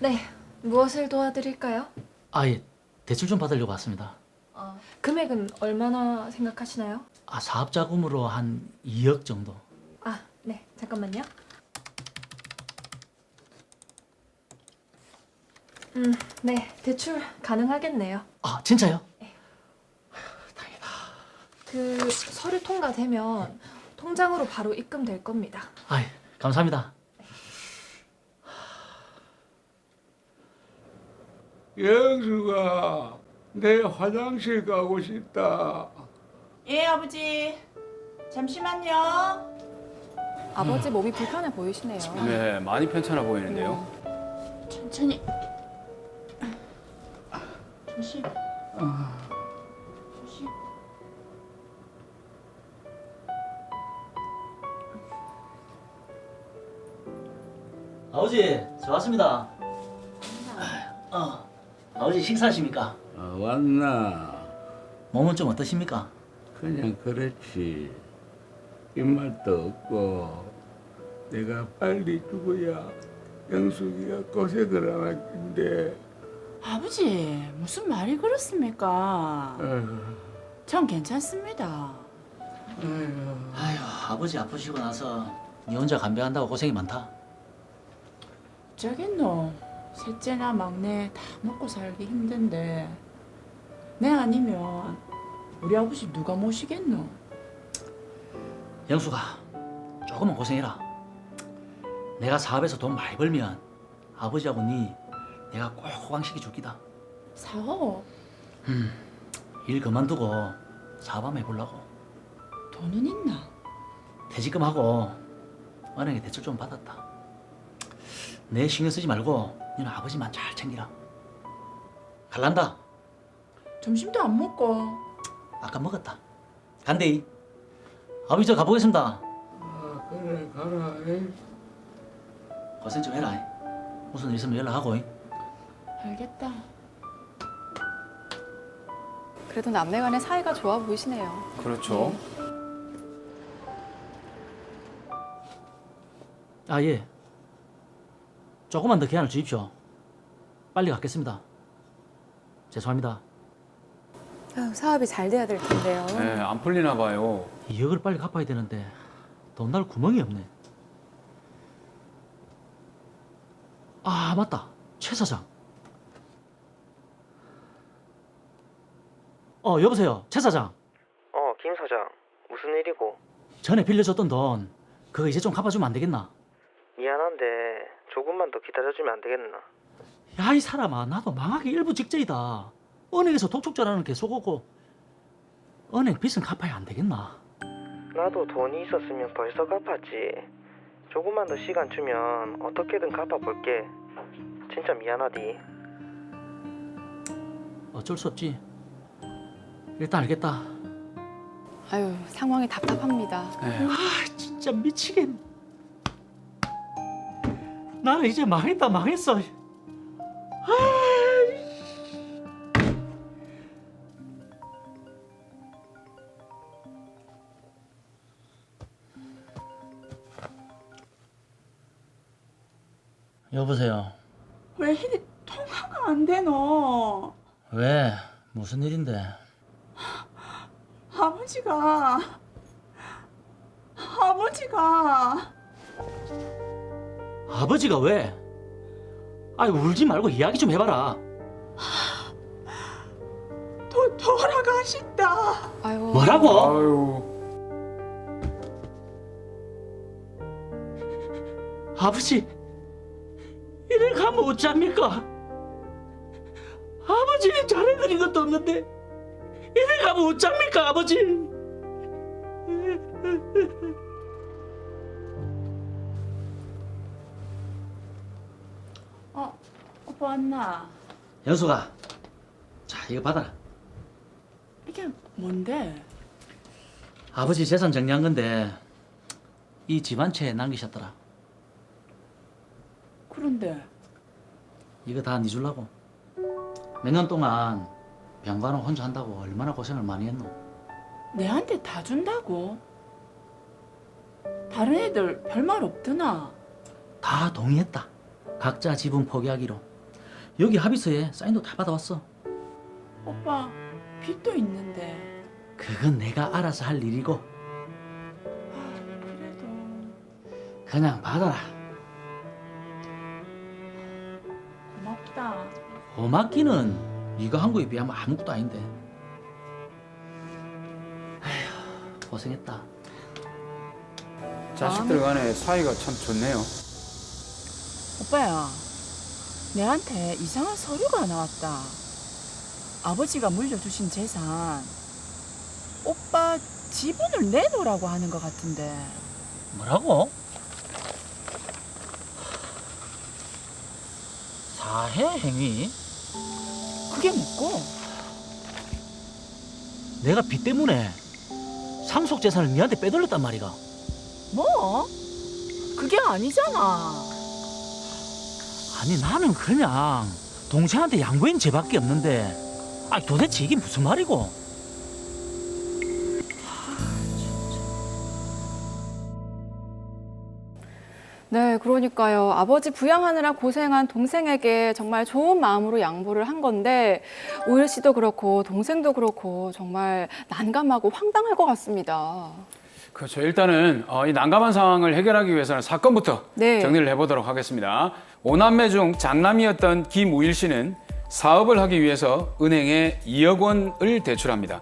네, 무엇을 도와드릴까요? 예. 대출 좀 받으려고 왔습니다. 금액은 얼마나 생각하시나요? 사업 자금으로 한 2억 정도. 네, 잠깐만요. 네, 대출 가능하겠네요. 진짜요? 그 서류 통과되면 통장으로 바로 입금될 겁니다. 예. 감사합니다. 영수가 내 화장실 가고 싶다. 예, 아버지. 잠시만요. 아버지 몸이 불편해 보이시네요. 네, 많이 편찮아 보이는데요. 천천히. 조심. 조심. 아버지, 저 왔습니다. 아버지 식사하십니까? 왔나? 몸은 좀 어떠십니까? 그냥 그렇지. 입맛도 없고 내가 빨리 죽어야 영숙이가 고생을 안 할 텐데. 아버지, 무슨 말이 그렇습니까? 전 괜찮습니다. 아버지 아프시고 나서 니 혼자 간병한다고 고생이 많다. 저긴노 셋째나 막내 다 먹고 살기 힘든데 내 아니면 우리 아버지 누가 모시겠노? 영수가 조금만 고생해라. 내가 사업에서 돈 많이 벌면 아버지하고 니 내가 꼭 호강시켜 줄 기다. 사업? 일 그만두고 사업 한번 해보려고. 돈은 있나? 퇴직금하고 은행에 대출 좀 받았다. 내 신경 쓰지 말고 너는 아버지만 잘 챙기라. 갈란다. 점심도 안 먹고. 아까 먹었다. 간대이. 아버지 저 가보겠습니다. 그래 가라. 고생 좀 해라. 무슨 일 있으면 연락하고. 알겠다. 그래도 남매간의 사이가 좋아 보이시네요. 그렇죠. 예. 조금만 더 기한을 주십시오. 빨리 갖겠습니다. 죄송합니다. 사업이 잘 돼야 될 텐데요. 네, 안 풀리나 봐요. 2억을 빨리 갚아야 되는데 돈 날 구멍이 없네. 맞다. 최 사장. 여보세요. 최 사장. 김 사장. 무슨 일이고? 전에 빌려줬던 돈 그거 이제 좀 갚아주면 안 되겠나? 미안한데 조금만 더 기다려주면 안 되겠나? 야, 이 사람아, 나도 망하기 일부 직전이다. 은행에서 독촉자라는 게 속었고 은행 빚은 갚아야 안 되겠나? 나도 돈이 있었으면 벌써 갚았지. 조금만 더 시간 주면 어떻게든 갚아볼게. 진짜 미안하디. 어쩔 수 없지. 일단 알겠다. 아유, 상황이 답답합니다. 네. 진짜 미치겠네. 나는 이제 망했다, 망했어. 여보세요. 왜 이리 통화가 안 되노? 왜? 무슨 일인데? 아버지가 왜? 울지 말고 이야기 좀 해봐라. 돌아가신다. 아유, 뭐라고? 아유, 아버지, 이래 가면 어쩝니까? 아버지는 잘해드린 것도 없는데 이래 가면 어쩝니까, 아버지? 오빠 왔나? 연수가, 자, 이거 받아라. 이게 뭔데? 아버지 재산 정리한 건데 이 집안채에 남기셨더라. 그런데 이거 다 니 줄라고. 몇 년 동안 병간호 혼자 한다고 얼마나 고생을 많이 했노. 내한테 다 준다고? 다른 애들 별말 없드나? 다 동의했다. 각자 지분 포기하기로. 여기 합의서에 사인도 다 받아왔어. 오빠 빚도 있는데. 그건 내가 알아서 할 일이고 그래도 그냥 받아라. 고맙다. 고맙기는 네가 한 거에 비하면 아무것도 아닌데. 아휴, 고생했다. 자식들 간에 사이가 참 좋네요. 오빠야, 내한테 이상한 서류가 나왔다. 아버지가 물려주신 재산, 오빠 지분을 내놓으라고 하는 것 같은데. 뭐라고? 사해 행위? 그게 뭐고? 내가 빚 때문에 상속 재산을 니한테 빼돌렸단 말이가. 뭐? 그게 아니잖아. 아니 나는 그냥 동생한테 양보한 죄밖에 없는데 아니 도대체 이게 무슨 말이고? 네, 그러니까요. 아버지 부양하느라 고생한 동생에게 정말 좋은 마음으로 양보를 한 건데 우일 씨도 그렇고 동생도 그렇고 정말 난감하고 황당할 것 같습니다. 그렇죠. 일단은 이 난감한 상황을 해결하기 위해서는 사건부터 네. 정리를 해보도록 하겠습니다. 5남매 중 장남이었던 김우일 씨는 사업을 하기 위해서 은행에 2억 원을 대출합니다.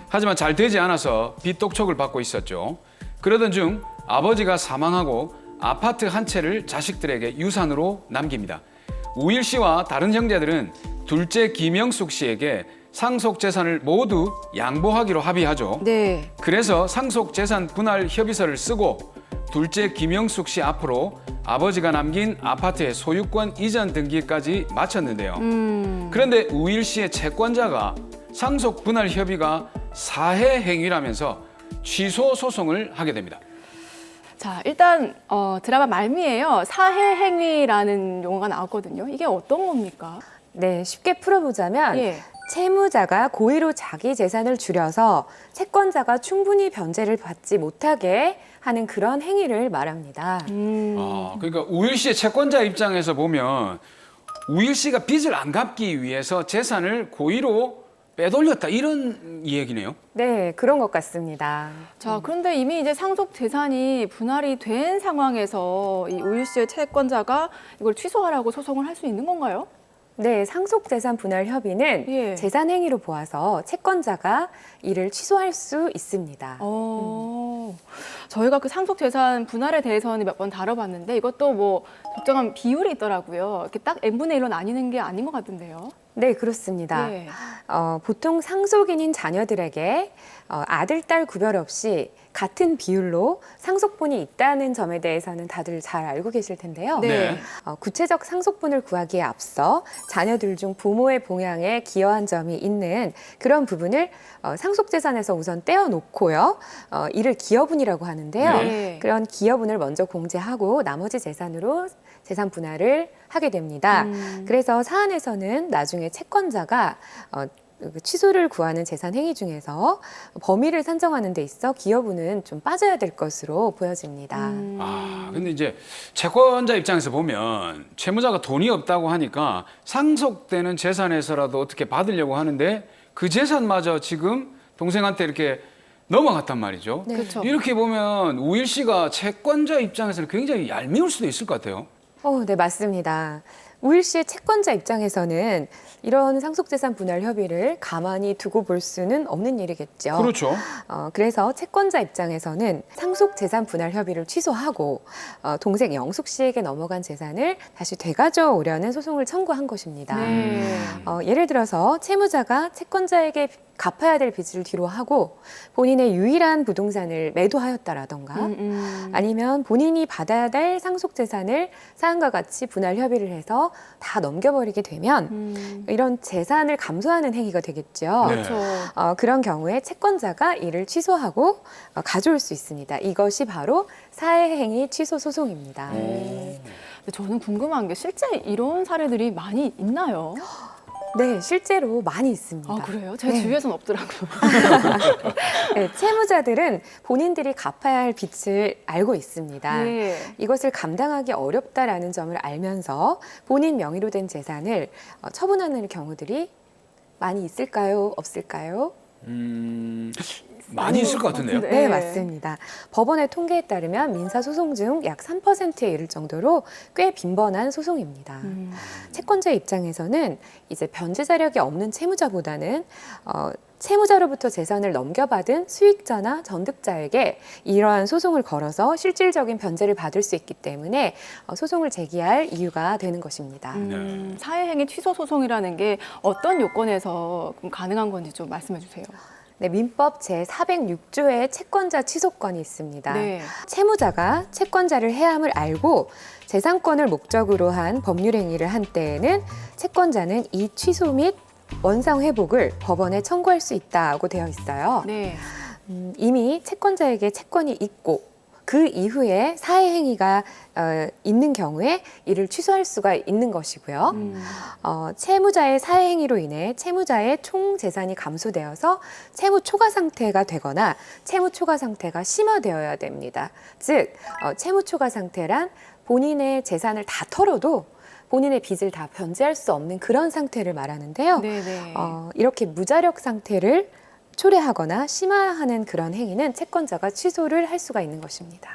하지만 잘 되지 않아서 빚 독촉을 받고 있었죠. 그러던 중 아버지가 사망하고 아파트 한 채를 자식들에게 유산으로 남깁니다. 우일 씨와 다른 형제들은 둘째 김영숙 씨에게 상속 재산을 모두 양보하기로 합의하죠. 네. 그래서 상속 재산 분할 협의서를 쓰고 둘째 김영숙 씨 앞으로 아버지가 남긴 아파트의 소유권 이전 등기까지 마쳤는데요. 그런데 우일 씨의 채권자가 상속 분할 협의가 사해 행위라면서 취소 소송을 하게 됩니다. 자, 일단 드라마 말미에요. 사해 행위라는 용어가 나왔거든요. 이게 어떤 겁니까? 네, 쉽게 풀어보자면 예. 채무자가 고의로 자기 재산을 줄여서 채권자가 충분히 변제를 받지 못하게 하는 그런 행위를 말합니다. 그러니까 우일 씨의 채권자 입장에서 보면 우일 씨가 빚을 안 갚기 위해서 재산을 고의로 빼돌렸다 이런 얘기네요. 네, 그런 것 같습니다. 자, 그런데 이미 이제 상속 재산이 분할이 된 상황에서 이 우일 씨의 채권자가 이걸 취소하라고 소송을 할 수 있는 건가요? 네, 상속재산 분할 협의는 예. 재산 행위로 보아서 채권자가 이를 취소할 수 있습니다. 저희가 그 상속 재산 분할에 대해서는 몇 번 다뤄봤는데 이것도 뭐 적정한 비율이 있더라고요. 이렇게 딱 n분의 1로 나뉘는 게 아닌 것 같은데요. 네, 그렇습니다. 예. 보통 상속인인 자녀들에게 아들, 딸 구별 없이 같은 비율로 상속분이 있다는 점에 대해서는 다들 잘 알고 계실 텐데요. 네. 구체적 상속분을 구하기에 앞서 자녀들 중 부모의 봉양에 기여한 점이 있는 그런 부분을 상속재산에서 우선 떼어놓고요. 이를 기여분이라고 하는데요. 네. 그런 기여분을 먼저 공제하고 나머지 재산으로 재산 분할을 하게 됩니다. 그래서 사안에서는 나중에 채권자가 취소를 구하는 재산 행위 중에서 범위를 산정하는 데 있어 기여분은 좀 빠져야 될 것으로 보여집니다. 근데 이제 채권자 입장에서 보면 채무자가 돈이 없다고 하니까 상속되는 재산에서라도 어떻게 받으려고 하는데 그 재산마저 지금 동생한테 이렇게 넘어갔단 말이죠. 네. 그렇죠. 이렇게 보면 우일 씨가 채권자 입장에서는 굉장히 얄미울 수도 있을 것 같아요. 네, 맞습니다. 우일 씨의 채권자 입장에서는 이런 상속재산 분할 협의를 가만히 두고 볼 수는 없는 일이겠죠. 그렇죠. 그래서 채권자 입장에서는 상속재산 분할 협의를 취소하고 동생 영숙 씨에게 넘어간 재산을 다시 되가져오려는 소송을 청구한 것입니다. 네. 예를 들어서 채무자가 채권자에게 갚아야 될 빚을 뒤로 하고 본인의 유일한 부동산을 매도하였다라던가 아니면 본인이 받아야 될 상속재산을 사안과 같이 분할 협의를 해서 다 넘겨버리게 되면 이런 재산을 감소하는 행위가 되겠죠. 네. 그렇죠. 그런 경우에 채권자가 이를 취소하고 가져올 수 있습니다. 이것이 바로 사해행위 취소 소송입니다. 근데 저는 궁금한 게 실제 이런 사례들이 많이 있나요? 네, 실제로 많이 있습니다. 아, 그래요? 제 네. 주위에선 없더라고요. 네, 채무자들은 본인들이 갚아야 할 빚을 알고 있습니다. 네. 이것을 감당하기 어렵다라는 점을 알면서 본인 명의로 된 재산을 처분하는 경우들이 많이 있을까요? 없을까요? 많이 있을 것 같은데요. 네, 맞습니다. 법원의 통계에 따르면 민사소송 중 약 3%에 이를 정도로 꽤 빈번한 소송입니다. 채권자 입장에서는 이제 변제 자력이 없는 채무자보다는 채무자로부터 재산을 넘겨받은 수익자나 전득자에게 이러한 소송을 걸어서 실질적인 변제를 받을 수 있기 때문에 소송을 제기할 이유가 되는 것입니다. 사회행위 취소 소송이라는 게 어떤 요건에서 가능한 건지 좀 말씀해 주세요. 네, 민법 제406조의 채권자 취소권이 있습니다. 네. 채무자가 채권자를 해함을 알고 재산권을 목적으로 한 법률 행위를 한 때에는 채권자는 이 취소 및 원상 회복을 법원에 청구할 수 있다고 되어 있어요. 네. 이미 채권자에게 채권이 있고 그 이후에 사회 행위가 있는 경우에 이를 취소할 수가 있는 것이고요. 채무자의 사회 행위로 인해 채무자의 총 재산이 감소되어서 채무 초과 상태가 되거나 채무 초과 상태가 심화되어야 됩니다. 즉 채무 초과 상태란 본인의 재산을 다 털어도 본인의 빚을 다 변제할 수 없는 그런 상태를 말하는데요. 네네. 이렇게 무자력 상태를 초래하거나 심화하는 그런 행위는 채권자가 취소를 할 수가 있는 것입니다.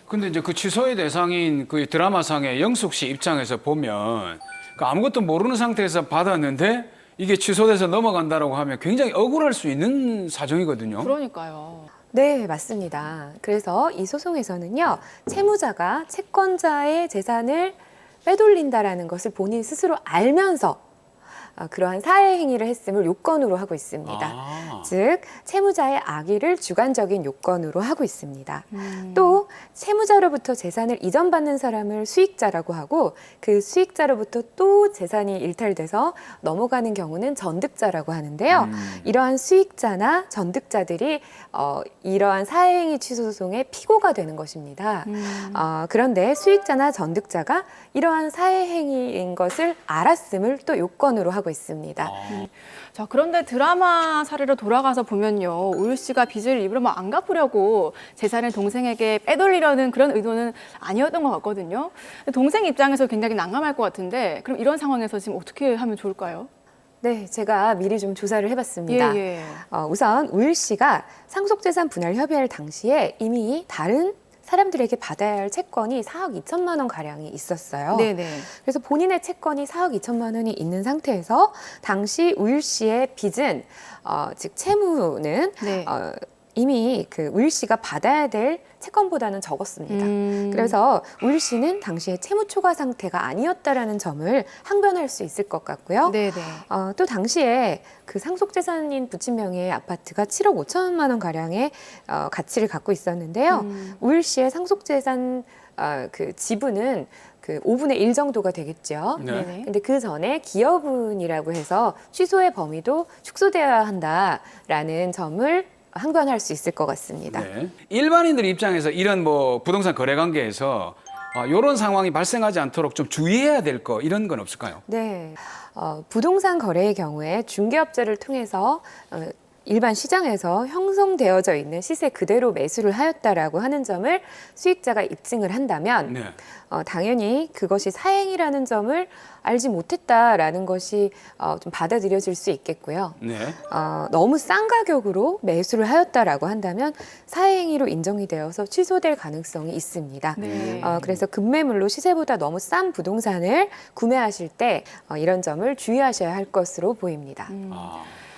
근데 이제 그 취소의 대상인 그 드라마상의 영숙 씨 입장에서 보면 그 아무것도 모르는 상태에서 받았는데 이게 취소돼서 넘어간다라고 하면 굉장히 억울할 수 있는 사정이거든요. 그러니까요. 네, 맞습니다. 그래서 이 소송에서는요, 채무자가 채권자의 재산을 빼돌린다라는 것을 본인 스스로 알면서 그러한 사회 행위를 했음을 요건으로 하고 있습니다. 즉 채무자의 악의를 주관적인 요건으로 하고 있습니다. 또 채무자로부터 재산을 이전받는 사람을 수익자라고 하고 그 수익자로부터 또 재산이 일탈돼서 넘어가는 경우는 전득자라고 하는데요. 이러한 수익자나 전득자들이 이러한 사회행위 취소 소송의 피고가 되는 것입니다. 그런데 수익자나 전득자가 이러한 사회행위인 것을 알았음을 또 요건으로 하고 있습니다. 자, 그런데 드라마 사례로 돌아가서 보면요. 우율 씨가 빚을 일부러 뭐 안 갚으려고 재산을 동생에게 빼돌리려는 그런 의도는 아니었던 것 같거든요. 동생 입장에서 굉장히 난감할 것 같은데 그럼 이런 상황에서 지금 어떻게 하면 좋을까요? 네, 제가 미리 좀 조사를 해봤습니다. 예. 우선 우일 씨가 상속재산 분할 협의할 당시에 이미 다른 사람들에게 받아야 할 채권이 4억 2천만 원 가량이 있었어요. 네네. 그래서 본인의 채권이 4억 2천만 원이 있는 상태에서 당시 우일 씨의 빚은 즉 채무는 네. 이미 그 우일 씨가 받아야 될 채권보다는 적었습니다. 그래서 우일 씨는 당시에 채무 초과 상태가 아니었다라는 점을 항변할 수 있을 것 같고요. 네네. 또 당시에 그 상속재산인 부친 명의의 아파트가 7억 5천만 원 가량의 가치를 갖고 있었는데요. 우일 씨의 상속재산 그 지분은 그 5분의 1 정도가 되겠죠. 네. 근데 그 전에 기여분이라고 해서 취소의 범위도 축소되어야 한다라는 점을 항변할 수 있을 것 같습니다. 네. 일반인들 입장에서 이런 뭐 부동산 거래 관계에서 이런 상황이 발생하지 않도록 좀 주의해야 될 거 이런 건 없을까요? 네, 부동산 거래의 경우에 중개업자를 통해서 일반 시장에서 형성되어져 있는 시세 그대로 매수를 하였다라고 하는 점을 수익자가 입증을 한다면 네. 당연히 그것이 사행이라는 점을 알지 못했다라는 것이 좀 받아들여질 수 있겠고요. 네. 너무 싼 가격으로 매수를 하였다라고 한다면 사행위로 인정이 되어서 취소될 가능성이 있습니다. 네. 그래서 급매물로 시세보다 너무 싼 부동산을 구매하실 때 이런 점을 주의하셔야 할 것으로 보입니다.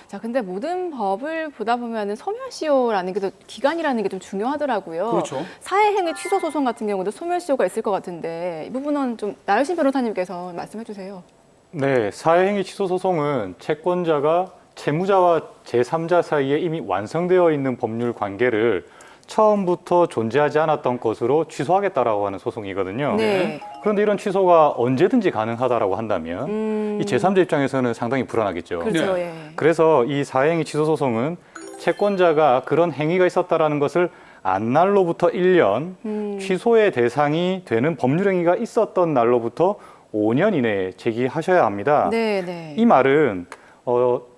자, 근데 모든 법을 보다 보면은 소멸시효라는 게 또 기간이라는 게 좀 중요하더라고요. 그렇죠. 사회행위 취소 소송 같은 경우도 소멸시효가 있을 것 같은데 이 부분은 좀 나열신 변호사님께서 말씀해 주세요. 네, 사회행위 취소 소송은 채권자가 채무자와 제3자 사이에 이미 완성되어 있는 법률 관계를 처음부터 존재하지 않았던 것으로 취소하겠다라고 하는 소송이거든요. 네. 그런데 이런 취소가 언제든지 가능하다라고 한다면 이 제3자 입장에서는 상당히 불안하겠죠. 그렇죠. 네. 예. 그래서 이 사회행위 취소 소송은 채권자가 그런 행위가 있었다라는 것을 안 날로부터 1년, 취소의 대상이 되는 법률 행위가 있었던 날로부터 5년 이내에 제기하셔야 합니다. 네, 네. 이 말은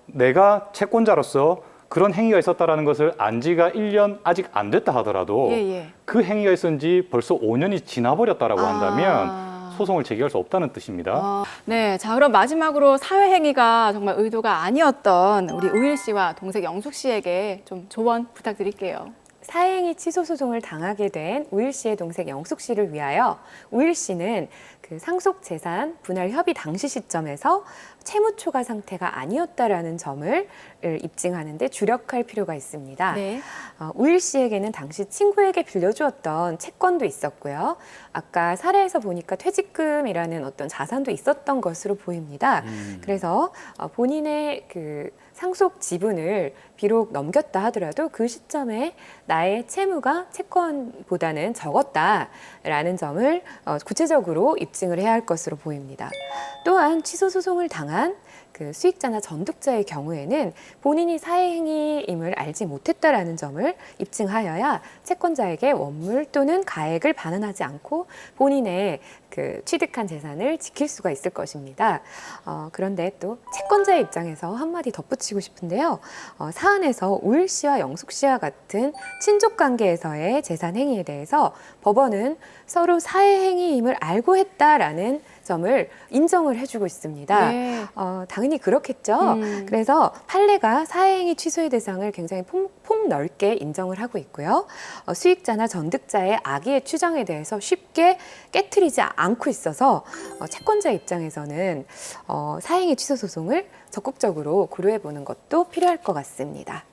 내가 채권자로서 그런 행위가 있었다라는 것을 안 지가 1년 아직 안 됐다 하더라도 예, 예. 그 행위가 있은 지 벌써 5년이 지나버렸다라고 아. 한다면 소송을 제기할 수 없다는 뜻입니다. 네, 자 그럼 마지막으로 사회 행위가 정말 의도가 아니었던 우리 우일 씨와 동생 영숙 씨에게 좀 조언 부탁드릴게요. 사행위 취소 소송을 당하게 된 우일 씨의 동생 영숙 씨를 위하여 우일 씨는 그 상속 재산 분할 협의 당시 시점에서 채무 초과 상태가 아니었다라는 점을 입증하는데 주력할 필요가 있습니다. 네. 우일 씨에게는 당시 친구에게 빌려주었던 채권도 있었고요. 아까 사례에서 보니까 퇴직금이라는 어떤 자산도 있었던 것으로 보입니다. 그래서 본인의 그 상속 지분을 비록 넘겼다 하더라도 그 시점에 나의 채무가 채권보다는 적었다라는 점을 구체적으로 입증을 해야 할 것으로 보입니다. 또한 취소 소송을 당한 그 수익자나 전득자의 경우에는 본인이 사회행위임을 알지 못했다라는 점을 입증하여야 채권자에게 원물 또는 가액을 반환하지 않고 본인의 그 취득한 재산을 지킬 수가 있을 것입니다. 그런데 또 채권자의 입장에서 한마디 덧붙이고 싶은데요. 사안에서 우일 씨와 영숙 씨와 같은 친족 관계에서의 재산 행위에 대해서 법원은 서로 사회행위임을 알고 했다라는 점을 인정을 해주고 있습니다. 네. 당연히 그렇겠죠. 그래서 판례가 사회행위 취소의 대상을 굉장히 폭넓게 인정을 하고 있고요. 수익자나 전득자의 악의의 추정에 대해서 쉽게 깨트리지 않고 있어서 채권자 입장에서는 사행위 취소 소송을 적극적으로 고려해 보는 것도 필요할 것 같습니다.